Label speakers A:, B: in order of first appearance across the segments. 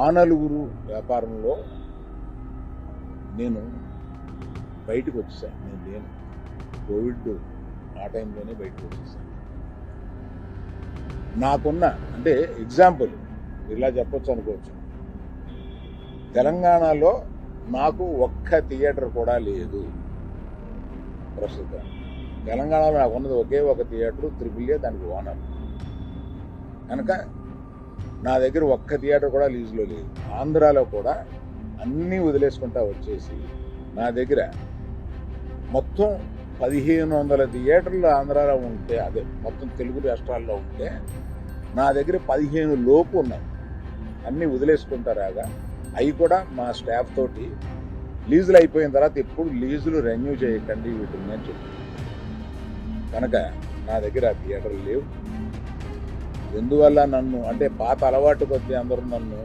A: ఆ నలుగురు వ్యాపారంలో నేను బయటకు వచ్చేసాను. నేను లేను, కోవిడ్ ఆ టైంలోనే బయటకు వచ్చేసాను. నాకున్న అంటే ఎగ్జాంపుల్ ఇలా చెప్పొచ్చు అనుకోవచ్చు, తెలంగాణలో నాకు ఒక్క థియేటర్ కూడా లేదు ప్రస్తుతం. తెలంగాణలో నాకు ఉన్నది ఒకే ఒక థియేటర్, AAA, దానికి ఓనర్. కనుక నా దగ్గర ఒక్క థియేటర్ కూడా లీజులో లేదు. ఆంధ్రాలో కూడా అన్నీ వదిలేసుకుంటా వచ్చేసి నా దగ్గర మొత్తం 1500 థియేటర్లు ఆంధ్రాలో ఉంటే, అదే మొత్తం తెలుగు రాష్ట్రాల్లో ఉంటే నా దగ్గర 15 లోపు ఉన్నాయి. అన్నీ వదిలేసుకుంటారాగా అవి కూడా మా స్టాఫ్ తోటి లీజులు అయిపోయిన తర్వాత ఎప్పుడు లీజులు రెన్యూ చేయకండి వీటిని అని చెప్పి. కనుక నా దగ్గర ఆ థియేటర్లు లేవు. ఎందువల్ల నన్ను అంటే పాత అలవాటు కొద్దీ అందరూ నన్ను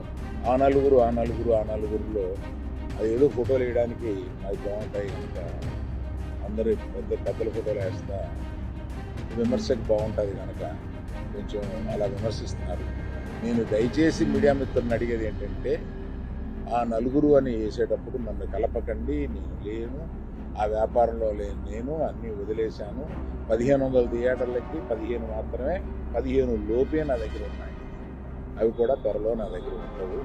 A: ఆ నలుగురులో అది ఏదో ఫోటోలు వేయడానికి అది బాగుంటాయి కనుక అందరూ పెద్దల ఫోటోలు వేస్తా విమర్శకు బాగుంటుంది కనుక కొంచెం అలా విమర్శిస్తున్నారు. నేను దయచేసి మీడియా మిత్రులను అడిగేది ఏంటంటే, ఆ నలుగురు అని వేసేటప్పుడు నన్ను కలపకండి. నేను లేను, ఆ వ్యాపారంలో లేను, నేను అన్నీ వదిలేశాను. 1500 థియేటర్లకి 15 మాత్రమే, 15 లోపే నా దగ్గర ఉన్నాయి. అవి కూడా త్వరలో నా దగ్గర ఉండవు.